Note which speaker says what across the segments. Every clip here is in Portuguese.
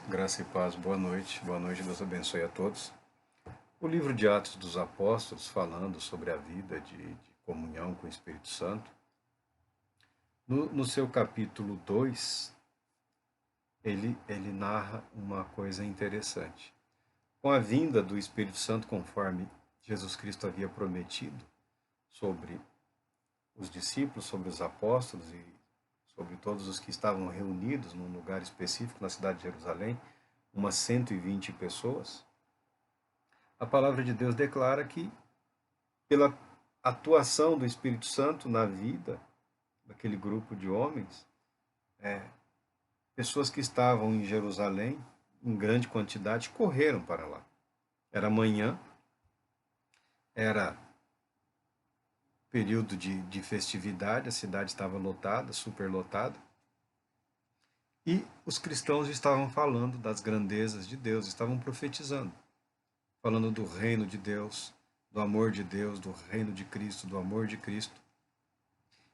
Speaker 1: Graça e paz, boa noite, Deus abençoe a todos. O livro de Atos dos Apóstolos, falando sobre a vida de comunhão com o Espírito Santo, no seu capítulo 2, ele narra uma coisa interessante. Com a vinda do Espírito Santo, conforme Jesus Cristo havia prometido sobre os discípulos, sobre os apóstolos e sobre todos os que estavam reunidos num lugar específico na cidade de Jerusalém, umas 120 pessoas, a palavra de Deus declara que, pela atuação do Espírito Santo na vida daquele grupo de homens, pessoas que estavam em Jerusalém, em grande quantidade, correram para lá. Era manhã, era período de festividade, a cidade estava lotada, superlotada, e os cristãos estavam falando das grandezas de Deus, estavam profetizando, falando do reino de Deus, do amor de Deus, do reino de Cristo, do amor de Cristo.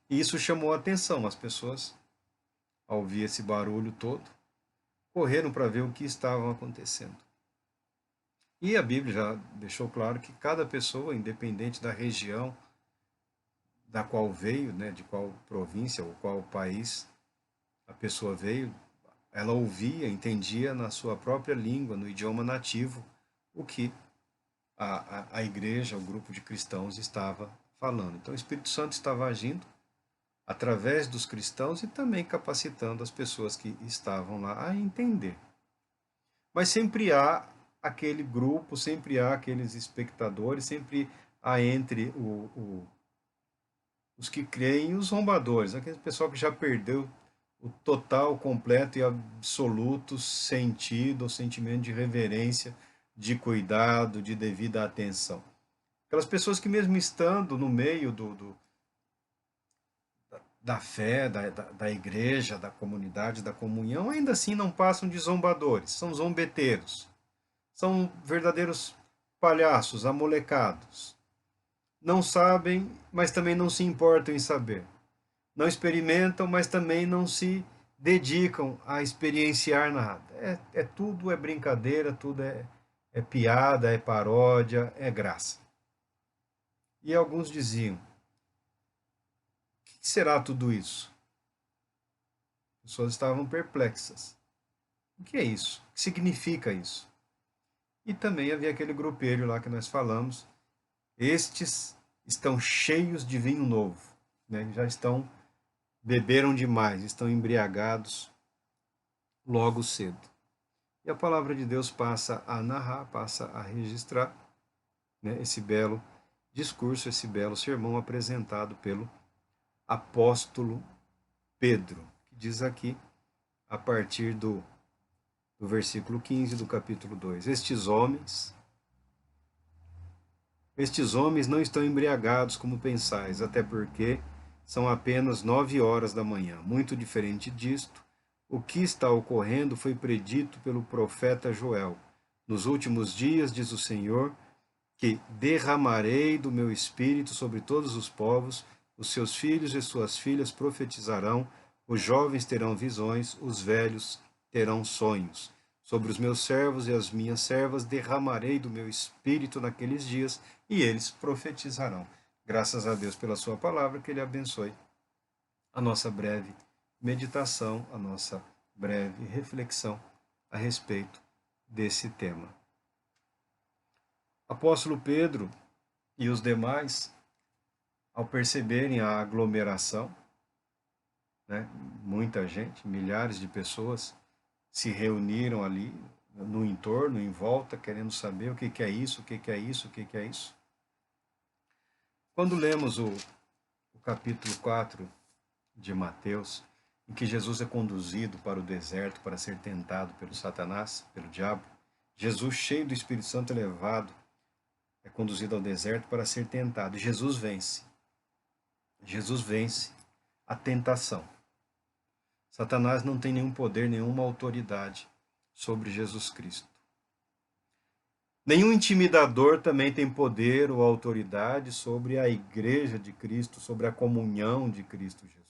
Speaker 1: E isso chamou a atenção. As pessoas, ao ouvir esse barulho todo, correram para ver o que estava acontecendo. E a Bíblia já deixou claro que cada pessoa, independente da região da qual veio, né, de qual província ou qual país a pessoa veio, ela ouvia, entendia na sua própria língua, no idioma nativo, o que a igreja, o grupo de cristãos estava falando. Então o Espírito Santo estava agindo através dos cristãos e também capacitando as pessoas que estavam lá a entender. Mas sempre há aquele grupo, sempre há aqueles espectadores, sempre há entre os que creem e os zombadores, aquele pessoal que já perdeu o total, completo e absoluto sentido, ou sentimento de reverência, de cuidado, de devida atenção. Aquelas pessoas que mesmo estando no meio da fé, da igreja, da comunidade, da comunhão, ainda assim não passam de zombadores, são zombeteiros, são verdadeiros palhaços, amolecados. Não sabem, mas também não se importam em saber. Não experimentam, mas também não se dedicam a experienciar nada. Tudo é brincadeira, tudo é piada, é paródia, é graça. E alguns diziam: o que será tudo isso? As pessoas estavam perplexas. O que é isso? O que significa isso? E também havia aquele grupelho lá que nós falamos. Estes estão cheios de vinho novo, né? Já beberam demais, estão embriagados logo cedo. E a palavra de Deus passa a narrar, passa a registrar, né, esse belo discurso, esse belo sermão apresentado pelo apóstolo Pedro, que diz aqui, a partir do versículo 15 do capítulo 2, estes homens não estão embriagados como pensais, até porque são apenas 9 horas da manhã. Muito diferente disto, o que está ocorrendo foi predito pelo profeta Joel. Nos últimos dias, diz o Senhor, que derramarei do meu espírito sobre todos os povos, os seus filhos e suas filhas profetizarão, os jovens terão visões, os velhos terão sonhos. Sobre os meus servos e as minhas servas derramarei do meu espírito naqueles dias, e eles profetizarão. Graças a Deus pela sua palavra, que Ele abençoe a nossa breve meditação, a nossa breve reflexão a respeito desse tema. Apóstolo Pedro e os demais, ao perceberem a aglomeração, né, muita gente, milhares de pessoas se reuniram ali no entorno, em volta, querendo saber o que é isso, o que é isso, o que é isso. Quando lemos o capítulo 4 de Mateus, em que Jesus é conduzido para o deserto para ser tentado pelo Satanás, pelo diabo, Jesus, cheio do Espírito Santo, é levado, é conduzido ao deserto para ser tentado. E Jesus vence. Jesus vence a tentação. Satanás não tem nenhum poder, nenhuma autoridade sobre Jesus Cristo. Nenhum intimidador também tem poder ou autoridade sobre a igreja de Cristo, sobre a comunhão de Cristo Jesus.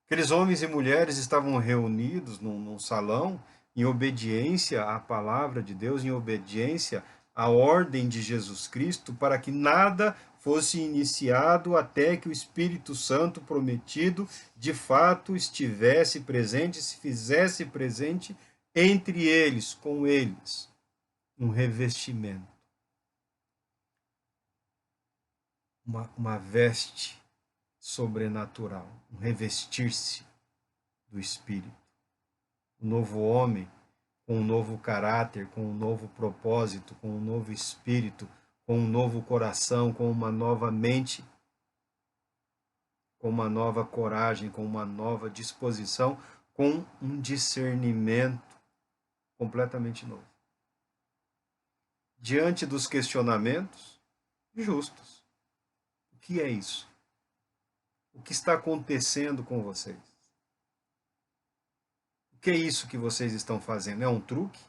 Speaker 1: Aqueles homens e mulheres estavam reunidos num salão em obediência à palavra de Deus, em obediência à ordem de Jesus Cristo, para que nada fosse iniciado até que o Espírito Santo prometido de fato estivesse presente, se fizesse presente entre eles, com eles, um revestimento, uma veste sobrenatural, um revestir-se do Espírito. Um novo homem com um novo caráter, com um novo propósito, com um novo espírito, com um novo coração, com uma nova mente, com uma nova coragem, com uma nova disposição, com um discernimento completamente novo. Diante dos questionamentos justos. O que é isso? O que está acontecendo com vocês? O que é isso que vocês estão fazendo? É um truque?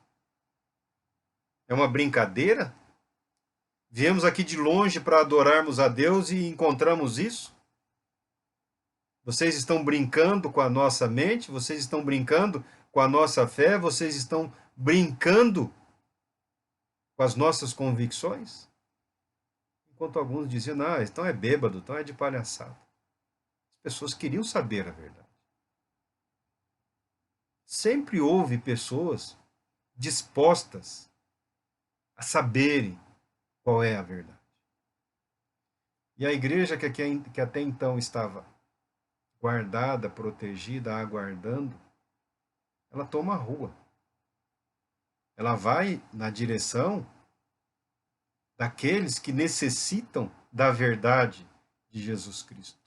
Speaker 1: É uma brincadeira? Viemos aqui de longe para adorarmos a Deus e encontramos isso? Vocês estão brincando com a nossa mente? Vocês estão brincando com a nossa fé? Vocês estão brincando com as nossas convicções? Enquanto alguns diziam, não, então é bêbado, então é de palhaçada. As pessoas queriam saber a verdade. Sempre houve pessoas dispostas a saberem qual é a verdade. E a igreja que até então estava guardada, protegida, aguardando, ela toma a rua. Ela vai na direção daqueles que necessitam da verdade de Jesus Cristo.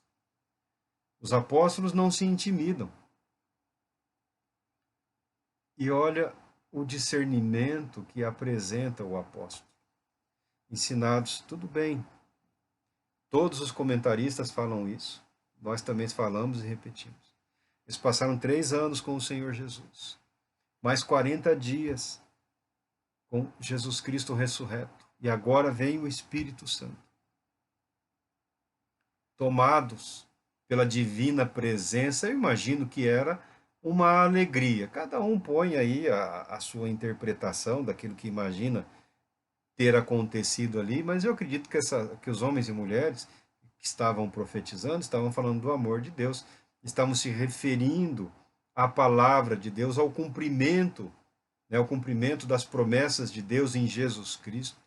Speaker 1: Os apóstolos não se intimidam. E olha o discernimento que apresenta o apóstolo. Ensinados, tudo bem. Todos os comentaristas falam isso. Nós também falamos e repetimos. Eles passaram 3 anos com o Senhor Jesus. Mais 40 dias com Jesus Cristo ressurreto. E agora vem o Espírito Santo. Tomados pela divina presença, eu imagino que era uma alegria. Cada um põe aí a sua interpretação daquilo que imagina ter acontecido ali, mas eu acredito que os homens e mulheres que estavam profetizando estavam falando do amor de Deus, estavam se referindo à palavra de Deus, ao cumprimento, ao cumprimento das promessas de Deus em Jesus Cristo.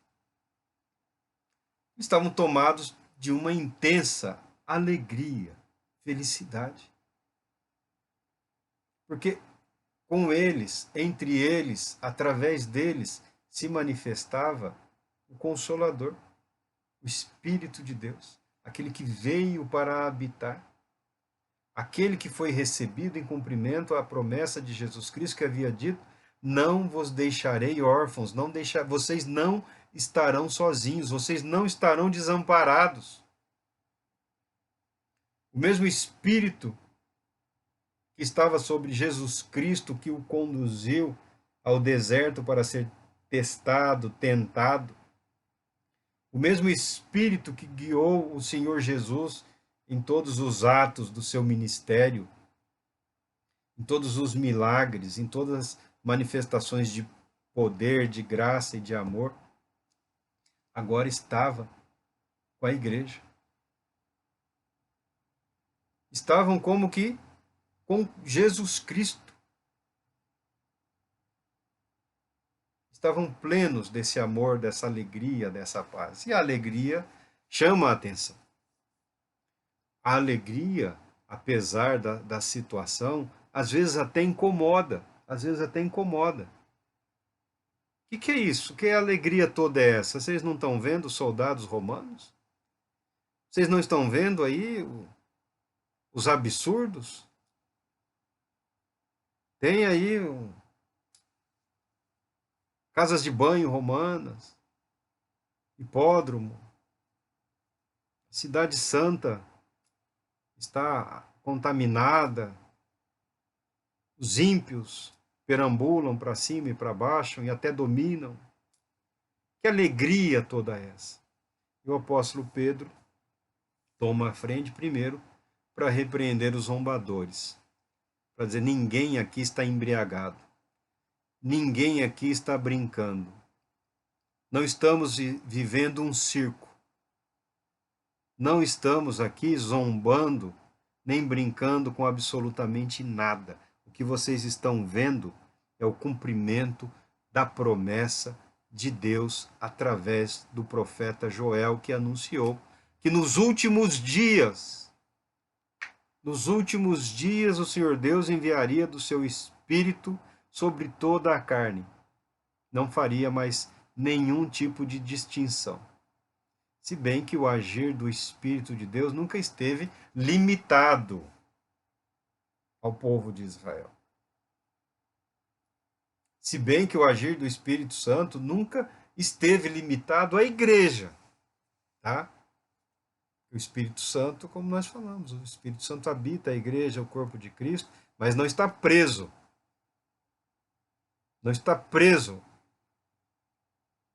Speaker 1: Estavam tomados de uma intensa alegria, felicidade. Porque com eles, entre eles, através deles, se manifestava o Consolador, o Espírito de Deus, aquele que veio para habitar, aquele que foi recebido em cumprimento à promessa de Jesus Cristo que havia dito: não vos deixarei órfãos, vocês não estarão sozinhos, vocês não estarão desamparados. O mesmo Espírito que estava sobre Jesus Cristo, que o conduziu ao deserto para ser testado, tentado, o mesmo Espírito que guiou o Senhor Jesus em todos os atos do seu ministério, em todos os milagres, em todas as manifestações de poder, de graça e de amor, agora estava com a igreja. Estavam como que com Jesus Cristo. Estavam plenos desse amor, dessa alegria, dessa paz. E a alegria chama a atenção. A alegria, apesar da situação, às vezes até incomoda. Às vezes até incomoda. O que é isso? Que alegria toda é essa? Vocês não estão vendo os soldados romanos? Vocês não estão vendo aí os absurdos? Tem aí casas de banho romanas, hipódromo, cidade santa está contaminada, os ímpios perambulam para cima e para baixo e até dominam. Que alegria toda essa! E o apóstolo Pedro toma a frente primeiro para repreender os zombadores, para dizer: ninguém aqui está embriagado, ninguém aqui está brincando. Não estamos vivendo um circo. Não estamos aqui zombando, nem brincando com absolutamente nada. O que vocês estão vendo é o cumprimento da promessa de Deus através do profeta Joel, que anunciou que nos últimos dias o Senhor Deus enviaria do seu Espírito sobre toda a carne. Não faria mais nenhum tipo de distinção. Se bem que o agir do Espírito de Deus nunca esteve limitado ao povo de Israel. Se bem que o agir do Espírito Santo nunca esteve limitado à igreja, tá? O Espírito Santo, como nós falamos, o Espírito Santo habita a igreja, o corpo de Cristo, mas não está preso. Não está preso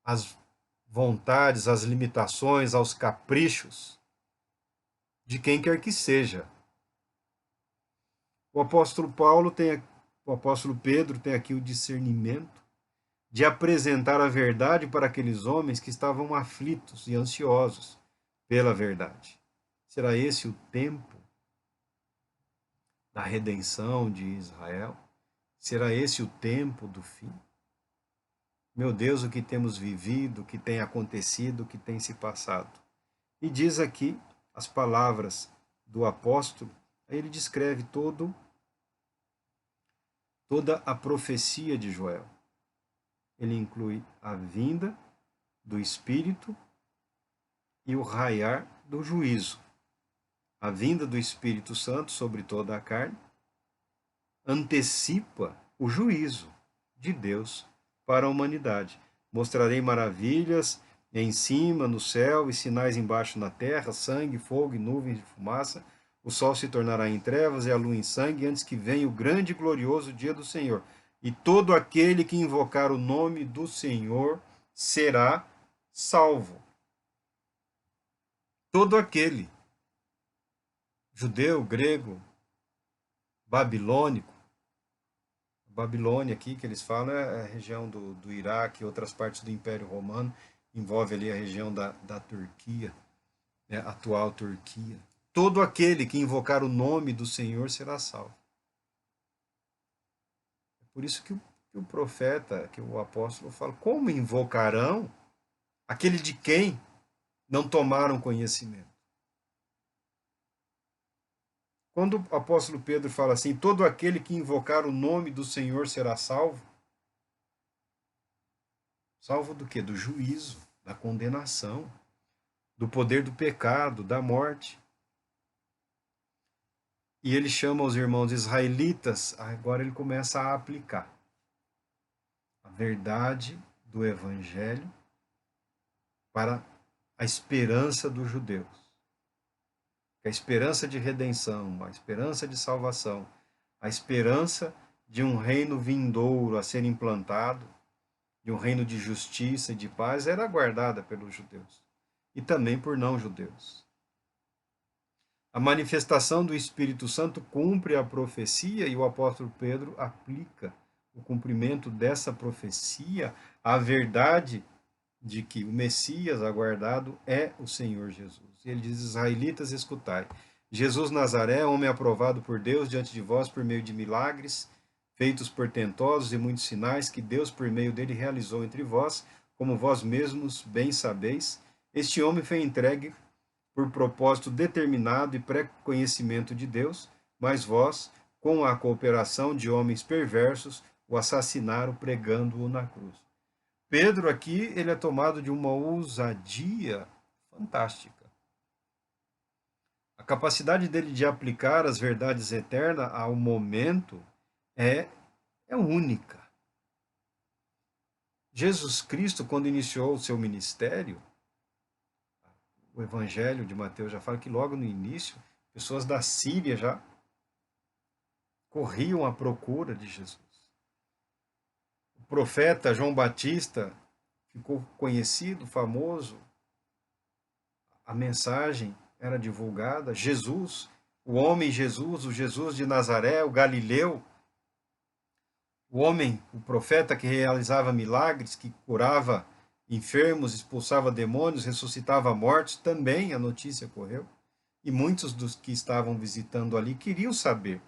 Speaker 1: às vontades, às limitações, aos caprichos de quem quer que seja. O apóstolo Pedro tem aqui o discernimento de apresentar a verdade para aqueles homens que estavam aflitos e ansiosos pela verdade. Será esse o tempo da redenção de Israel? Será esse o tempo do fim? Meu Deus, o que temos vivido, o que tem acontecido, o que tem se passado. E diz aqui as palavras do apóstolo, ele descreve toda a profecia de Joel. Ele inclui a vinda do Espírito e o raiar do juízo. A vinda do Espírito Santo sobre toda a carne antecipa o juízo de Deus para a humanidade. Mostrarei maravilhas em cima, no céu, e sinais embaixo na terra, sangue, fogo e nuvens de fumaça. O sol se tornará em trevas e a lua em sangue, antes que venha o grande e glorioso dia do Senhor. E todo aquele que invocar o nome do Senhor será salvo. Todo aquele, judeu, grego, babilônico, Babilônia aqui, que eles falam, é a região do Iraque e outras partes do Império Romano, envolve ali a região da Turquia, né, atual Turquia. Todo aquele que invocar o nome do Senhor será salvo. É por isso que o profeta, que o apóstolo fala, como invocarão aquele de quem não tomaram conhecimento? Quando o apóstolo Pedro fala assim, todo aquele que invocar o nome do Senhor será salvo, salvo do quê? Do juízo, da condenação, do poder do pecado, da morte. E ele chama os irmãos israelitas, agora ele começa a aplicar a verdade do evangelho para a esperança dos judeus. A esperança de redenção, a esperança de salvação, a esperança de um reino vindouro a ser implantado, de um reino de justiça e de paz, era aguardada pelos judeus e também por não-judeus. A manifestação do Espírito Santo cumpre a profecia e o apóstolo Pedro aplica o cumprimento dessa profecia à verdade de que o Messias aguardado é o Senhor Jesus. Ele diz: israelitas, escutai. Jesus Nazaré, homem aprovado por Deus diante de vós por meio de milagres, feitos portentosos e muitos sinais que Deus por meio dele realizou entre vós, como vós mesmos bem sabeis. Este homem foi entregue por propósito determinado e pré-conhecimento de Deus, mas vós, com a cooperação de homens perversos, o assassinaram pregando-o na cruz. Pedro aqui, ele é tomado de uma ousadia fantástica. A capacidade dele de aplicar as verdades eternas ao momento é única. Jesus Cristo, quando iniciou o seu ministério, o Evangelho de Mateus já fala que logo no início, pessoas da Síria já corriam à procura de Jesus. O profeta João Batista ficou conhecido, famoso, a mensagem era divulgada. Jesus, o homem Jesus, o Jesus de Nazaré, o Galileu, O homem, o profeta que realizava milagres, que curava enfermos, expulsava demônios, ressuscitava mortos, também a notícia correu. E muitos dos que estavam visitando ali queriam saber.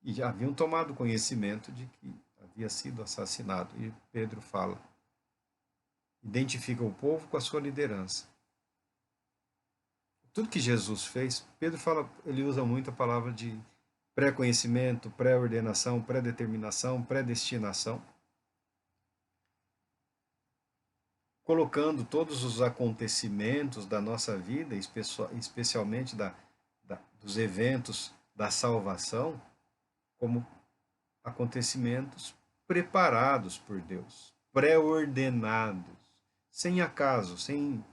Speaker 1: E já haviam tomado conhecimento de que havia sido assassinado. E Pedro fala, identifica o povo com a sua liderança. Tudo que Jesus fez, Pedro fala, ele usa muito a palavra de pré-conhecimento, pré-ordenação, pré-determinação, predestinação, colocando todos os acontecimentos da nossa vida, especialmente dos eventos da salvação, como acontecimentos preparados por Deus, pré-ordenados, sem acaso, sem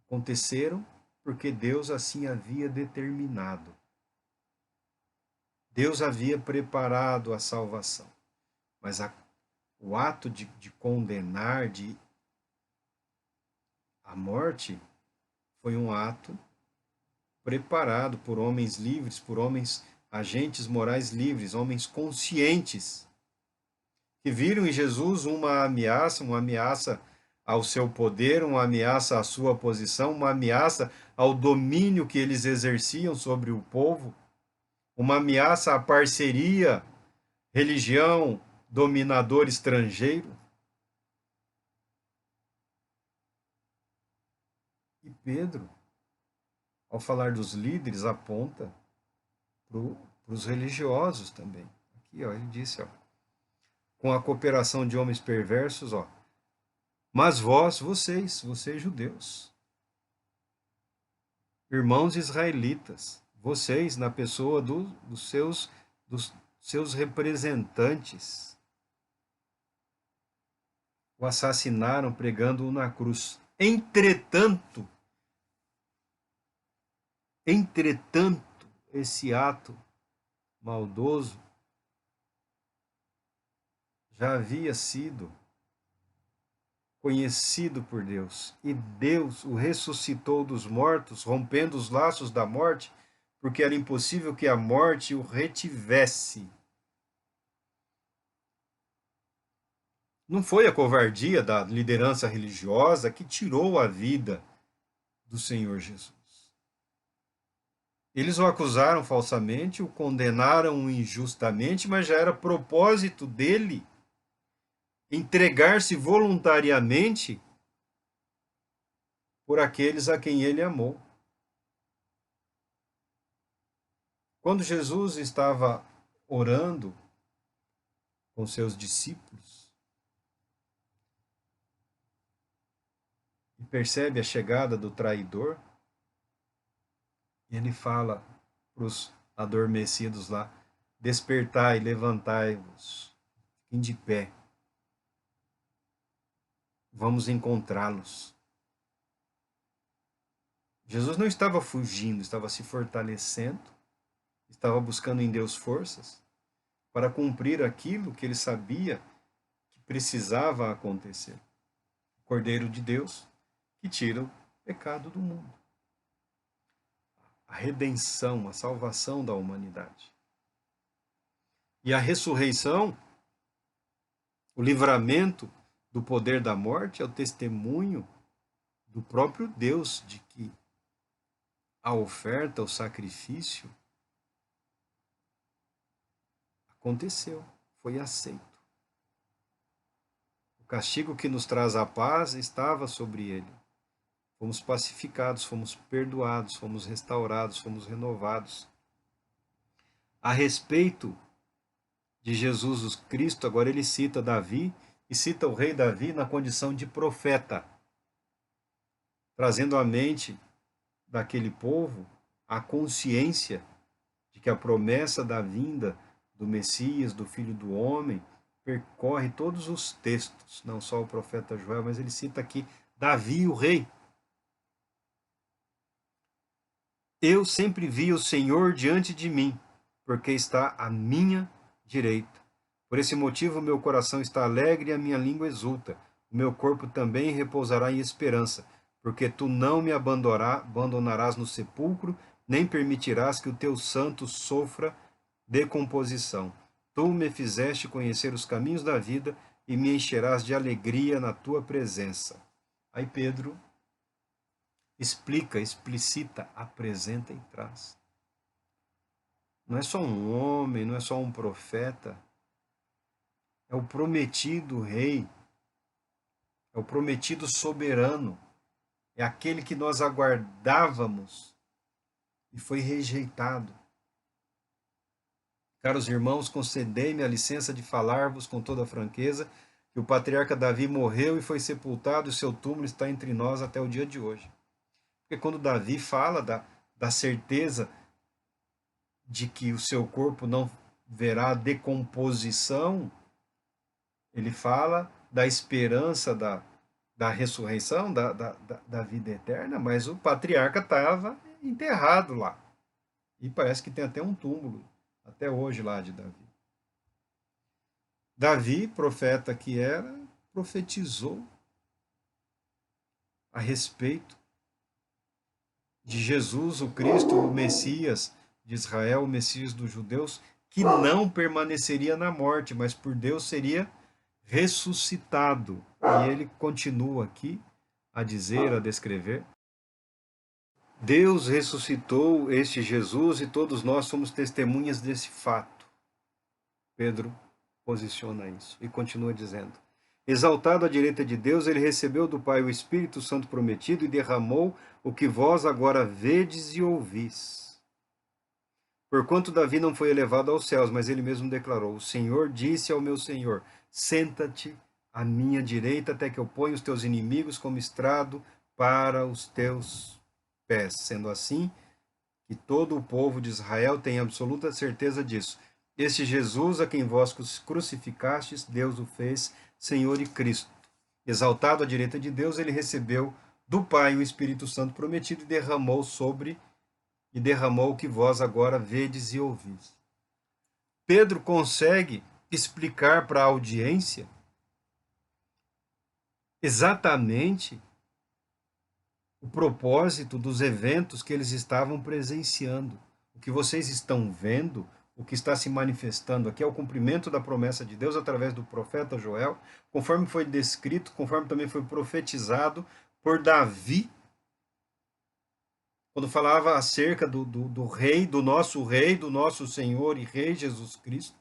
Speaker 1: aconteceram porque Deus assim havia determinado. Deus havia preparado a salvação, mas o ato de condenar, a morte, foi um ato preparado por homens livres, por homens agentes morais livres, homens conscientes, que viram em Jesus uma ameaça ao seu poder, uma ameaça à sua posição, uma ameaça ao domínio que eles exerciam sobre o povo, uma ameaça à parceria, religião, dominador estrangeiro. E Pedro, ao falar dos líderes, aponta para os religiosos também. Aqui, ó, ele disse, ó, com a cooperação de homens perversos, ó, mas vocês judeus, irmãos israelitas, vocês, na pessoa dos seus representantes, o assassinaram pregando-o na cruz. Entretanto, esse ato maldoso já havia sido conhecido por Deus, e Deus o ressuscitou dos mortos, rompendo os laços da morte, porque era impossível que a morte o retivesse. Não foi a covardia da liderança religiosa que tirou a vida do Senhor Jesus. Eles o acusaram falsamente, o condenaram injustamente, mas já era propósito dele entregar-se voluntariamente por aqueles a quem ele amou. Quando Jesus estava orando com seus discípulos e percebe a chegada do traidor, ele fala para os adormecidos lá, despertai, levantai-vos, fiquem de pé, vamos encontrá-los. Jesus não estava fugindo, estava se fortalecendo, estava buscando em Deus forças para cumprir aquilo que ele sabia que precisava acontecer. O Cordeiro de Deus que tira o pecado do mundo. A redenção, a salvação da humanidade. E a ressurreição, o livramento do poder da morte é o testemunho do próprio Deus de que a oferta, o sacrifício aconteceu, foi aceito. O castigo que nos traz a paz estava sobre ele. Fomos pacificados, fomos perdoados, fomos restaurados, fomos renovados. A respeito de Jesus Cristo, agora ele cita Davi, e cita o rei Davi na condição de profeta, trazendo à mente daquele povo a consciência de que a promessa da vinda do Messias, do Filho do Homem, percorre todos os textos, não só o profeta Joel, mas ele cita aqui Davi, o rei. Eu sempre vi o Senhor diante de mim, porque está à minha direita. Por esse motivo, meu coração está alegre e a minha língua exulta. O meu corpo também repousará em esperança, porque tu não me abandonarás no sepulcro, nem permitirás que o teu santo sofra decomposição. Tu me fizeste conhecer os caminhos da vida e me encherás de alegria na tua presença. Aí Pedro explica, explicita, apresenta e traz. Não é só um homem, não é só um profeta, é o prometido rei, é o prometido soberano, é aquele que nós aguardávamos e foi rejeitado. Caros irmãos, concedei-me a licença de falar-vos com toda franqueza que o patriarca Davi morreu e foi sepultado, e seu túmulo está entre nós até o dia de hoje. Porque quando Davi fala da certeza de que o seu corpo não verá decomposição, ele fala da esperança da ressurreição, da vida eterna, mas o patriarca estava enterrado lá. E parece que tem até um túmulo, até hoje lá de Davi. Davi, profeta que era, profetizou a respeito de Jesus, o Cristo, o Messias de Israel, o Messias dos judeus, que não permaneceria na morte, mas por Deus seria ressuscitado. E ele continua aqui a dizer, a descrever: Deus ressuscitou este Jesus e todos nós somos testemunhas desse fato. Pedro posiciona isso e continua dizendo: exaltado à direita de Deus, ele recebeu do Pai o Espírito Santo prometido e derramou o que vós agora vedes e ouvis. Porquanto Davi não foi elevado aos céus, mas ele mesmo declarou: o Senhor disse ao meu Senhor: senta-te à minha direita até que eu ponha os teus inimigos como estrado para os teus pés. Sendo assim, que todo o povo de Israel tenha absoluta certeza disso. Este Jesus, a quem vós crucificastes, Deus o fez Senhor e Cristo. Exaltado à direita de Deus, ele recebeu do Pai o Espírito Santo prometido e derramou o que vós agora vedes e ouvis. Pedro consegue explicar para a audiência exatamente o propósito dos eventos que eles estavam presenciando. O que vocês estão vendo, o que está se manifestando aqui é o cumprimento da promessa de Deus através do profeta Joel, conforme foi descrito, conforme também foi profetizado por Davi, quando falava acerca do rei, do nosso Senhor e Rei Jesus Cristo,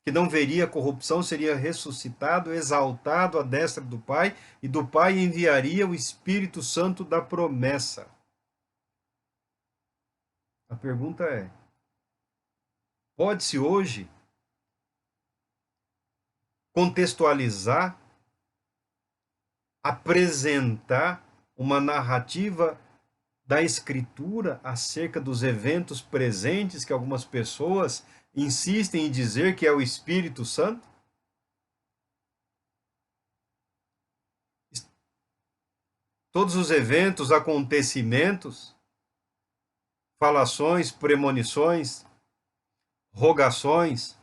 Speaker 1: que não veria corrupção, seria ressuscitado, exaltado à destra do Pai, e do Pai enviaria o Espírito Santo da promessa. A pergunta é: pode-se hoje contextualizar, apresentar uma narrativa da Escritura acerca dos eventos presentes que algumas pessoas insistem em dizer que é o Espírito Santo? Todos os eventos, acontecimentos, falações, premonições, rogações,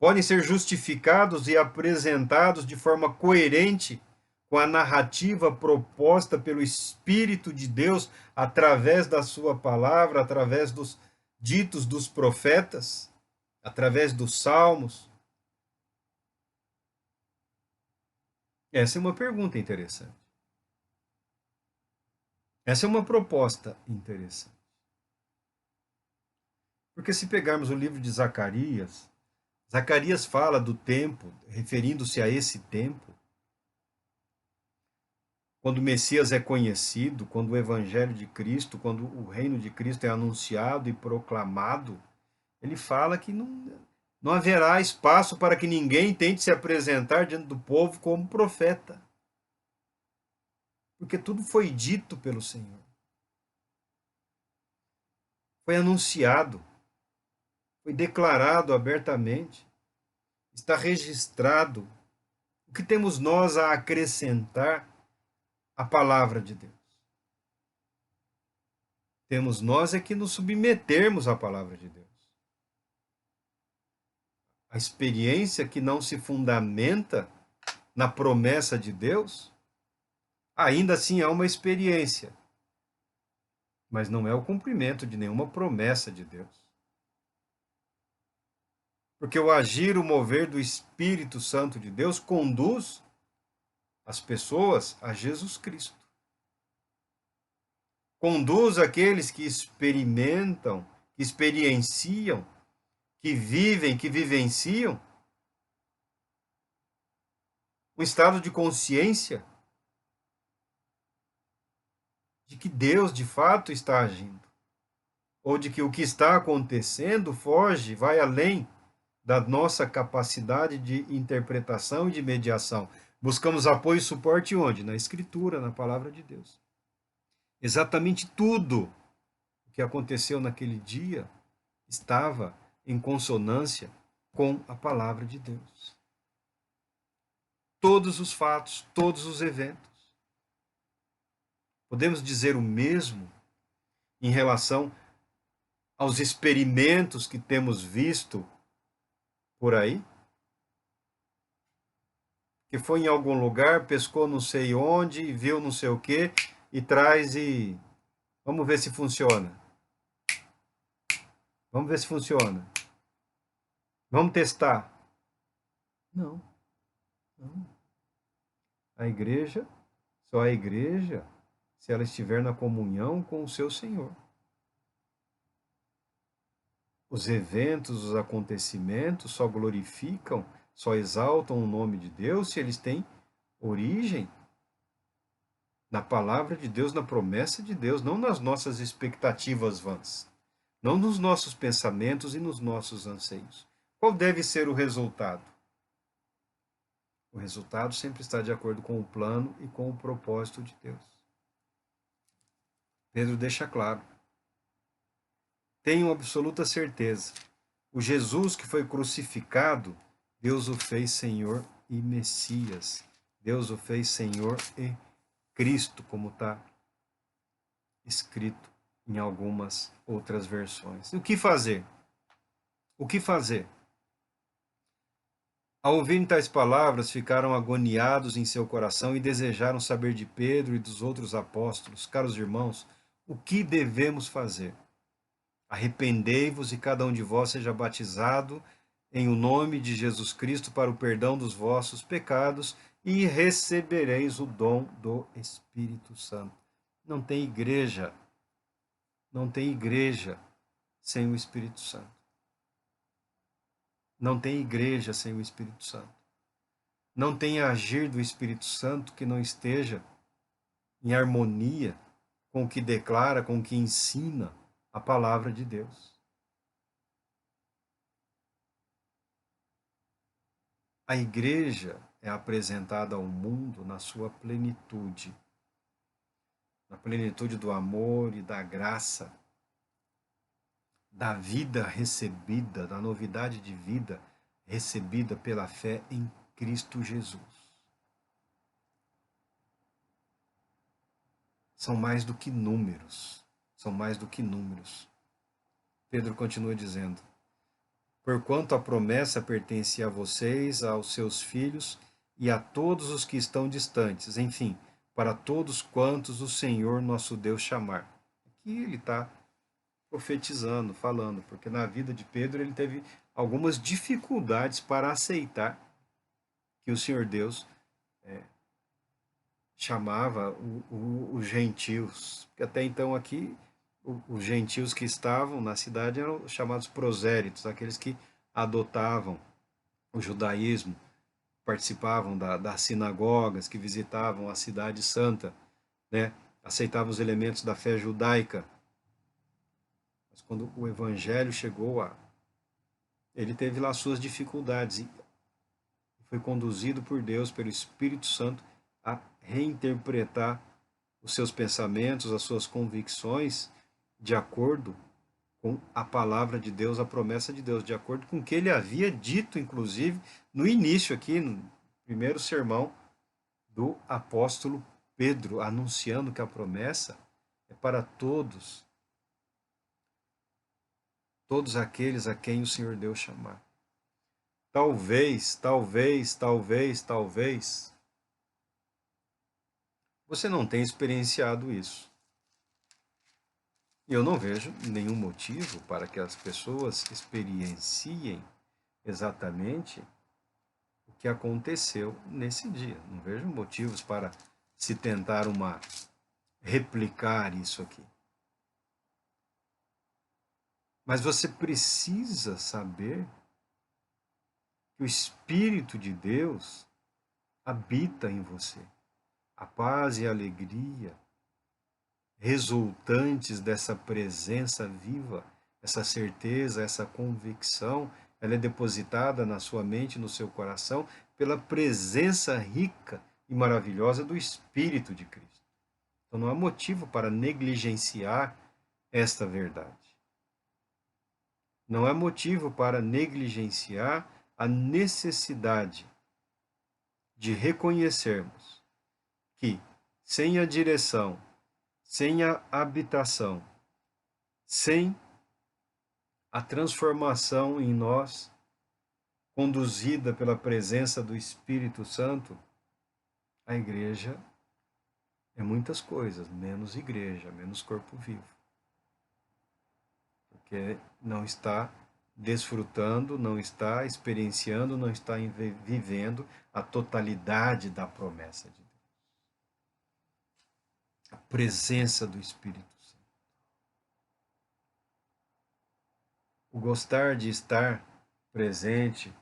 Speaker 1: podem ser justificados e apresentados de forma coerente com a narrativa proposta pelo Espírito de Deus através da sua palavra, através dos ditos dos profetas, através dos salmos? Essa é uma pergunta interessante. Essa é uma proposta interessante. Porque se pegarmos o livro de Zacarias, Zacarias fala do tempo, referindo-se a esse tempo, quando o Messias é conhecido, quando o Evangelho de Cristo, quando o reino de Cristo é anunciado e proclamado, ele fala que não haverá espaço para que ninguém tente se apresentar diante do povo como profeta. Porque tudo foi dito pelo Senhor. Foi anunciado, foi declarado abertamente, está registrado. O que temos nós a acrescentar à palavra de Deus? Temos nós é que nos submetermos à palavra de Deus. A experiência que não se fundamenta na promessa de Deus, ainda assim é uma experiência. mas não é o cumprimento de nenhuma promessa de Deus. Porque o agir, o mover do Espírito Santo de Deus conduz as pessoas a Jesus Cristo. Conduz aqueles que experimentam, que experienciam, que vivem, que vivenciam um estado de consciência de que Deus de fato está agindo, ou de que o que está acontecendo foge, vai além da nossa capacidade de interpretação e de mediação. Buscamos apoio e suporte onde? Na Escritura, na Palavra de Deus. Exatamente tudo o que aconteceu naquele dia estava em consonância com a Palavra de Deus. Todos os fatos, todos os eventos. Podemos dizer o mesmo em relação aos experimentos que temos visto por aí? Que foi em algum lugar, pescou não sei onde, viu não sei o quê, e traz e vamos ver se funciona. Vamos ver se funciona. Vamos testar. Não, não. A igreja, só a igreja, se ela estiver na comunhão com o seu Senhor. Os eventos, os acontecimentos só glorificam, só exaltam o nome de Deus se eles têm origem na palavra de Deus, na promessa de Deus, não nas nossas expectativas vãs, não nos nossos pensamentos e nos nossos anseios. Qual deve ser o resultado? O resultado sempre está de acordo com o plano e com o propósito de Deus. Pedro deixa claro. Tenho absoluta certeza. O Jesus que foi crucificado, Deus o fez Senhor e Messias. Deus o fez Senhor e Cristo, como está escrito em algumas outras versões. E o que fazer? O que fazer? Ao ouvirem tais palavras, ficaram agoniados em seu coração e desejaram saber de Pedro e dos outros apóstolos. Caros irmãos, o que devemos fazer? Arrependei-vos e cada um de vós seja batizado em o nome de Jesus Cristo para o perdão dos vossos pecados e recebereis o dom do Espírito Santo. Não tem igreja, não tem igreja sem o Espírito Santo. Não tem igreja sem o Espírito Santo. Não tem agir do Espírito Santo que não esteja em harmonia com o que declara, com o que ensina a palavra de Deus. A igreja é apresentada ao mundo na sua plenitude, na plenitude do amor e da graça, da vida recebida, da novidade de vida recebida pela fé em Cristo Jesus. São mais do que números, são mais do que números. Pedro continua dizendo: porquanto a promessa pertence a vocês, aos seus filhos e a todos os que estão distantes, enfim, para todos quantos o Senhor nosso Deus chamar. Aqui ele está profetizando, falando, porque na vida de Pedro ele teve algumas dificuldades para aceitar que o Senhor Deus chamava os gentios, que até então aqui os gentios que estavam na cidade eram chamados prosélitos, aqueles que adotavam o judaísmo, participavam das sinagogas, que visitavam a cidade santa, né? Aceitavam os elementos da fé judaica. Mas quando o evangelho chegou ele teve lá suas dificuldades e foi conduzido por Deus, pelo Espírito Santo, a reinterpretar os seus pensamentos, as suas convicções, de acordo com a palavra de Deus, a promessa de Deus, de acordo com o que ele havia dito, inclusive, no início aqui, no primeiro sermão do apóstolo Pedro, anunciando que a promessa é para todos, todos aqueles a quem o Senhor Deus chamar. Talvez você não tenha experienciado isso. Eu não vejo nenhum motivo para que as pessoas experienciem exatamente o que aconteceu nesse dia. Não vejo motivos para se tentar replicar isso aqui. Mas você precisa saber que o Espírito de Deus habita em você. A paz e a alegria resultantes dessa presença viva, essa certeza, essa convicção, ela é depositada na sua mente, no seu coração, pela presença rica e maravilhosa do Espírito de Cristo. Então não há motivo para negligenciar esta verdade. Não há motivo para negligenciar a necessidade de reconhecermos que, sem a direção, sem a habitação, sem a transformação em nós, conduzida pela presença do Espírito Santo, a igreja é muitas coisas, menos igreja, menos corpo vivo. Porque não está desfrutando, não está experienciando, não está vivendo a totalidade da promessa de Deus. A presença do Espírito Santo. O gostar de estar presente,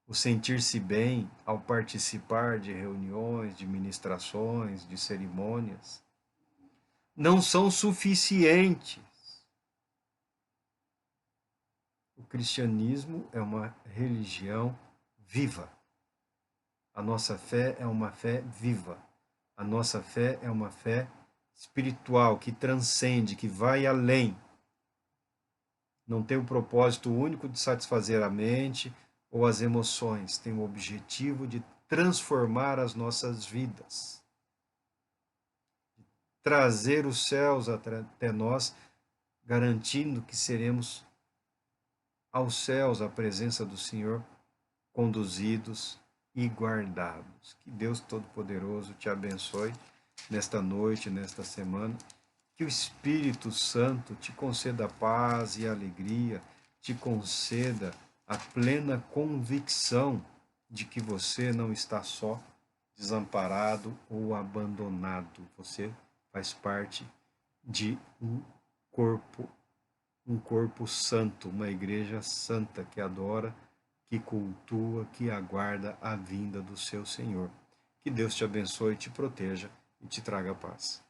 Speaker 1: o sentir-se bem ao participar de reuniões, de ministrações, de cerimônias, não são suficientes. O cristianismo é uma religião viva. A nossa fé é uma fé viva. A nossa fé é uma fé espiritual que transcende, que vai além. Não tem o propósito único de satisfazer a mente ou as emoções, tem o objetivo de transformar as nossas vidas, trazer os céus até nós, garantindo que seremos aos céus, à presença do Senhor, conduzidos e guardados. Que Deus Todo-Poderoso te abençoe nesta noite, nesta semana. Que o Espírito Santo te conceda paz e alegria, te conceda a plena convicção de que você não está só, desamparado ou abandonado. Você faz parte de um corpo santo, uma igreja santa que adora, que cultua, que aguarda a vinda do seu Senhor. Que Deus te abençoe, te proteja e te traga paz.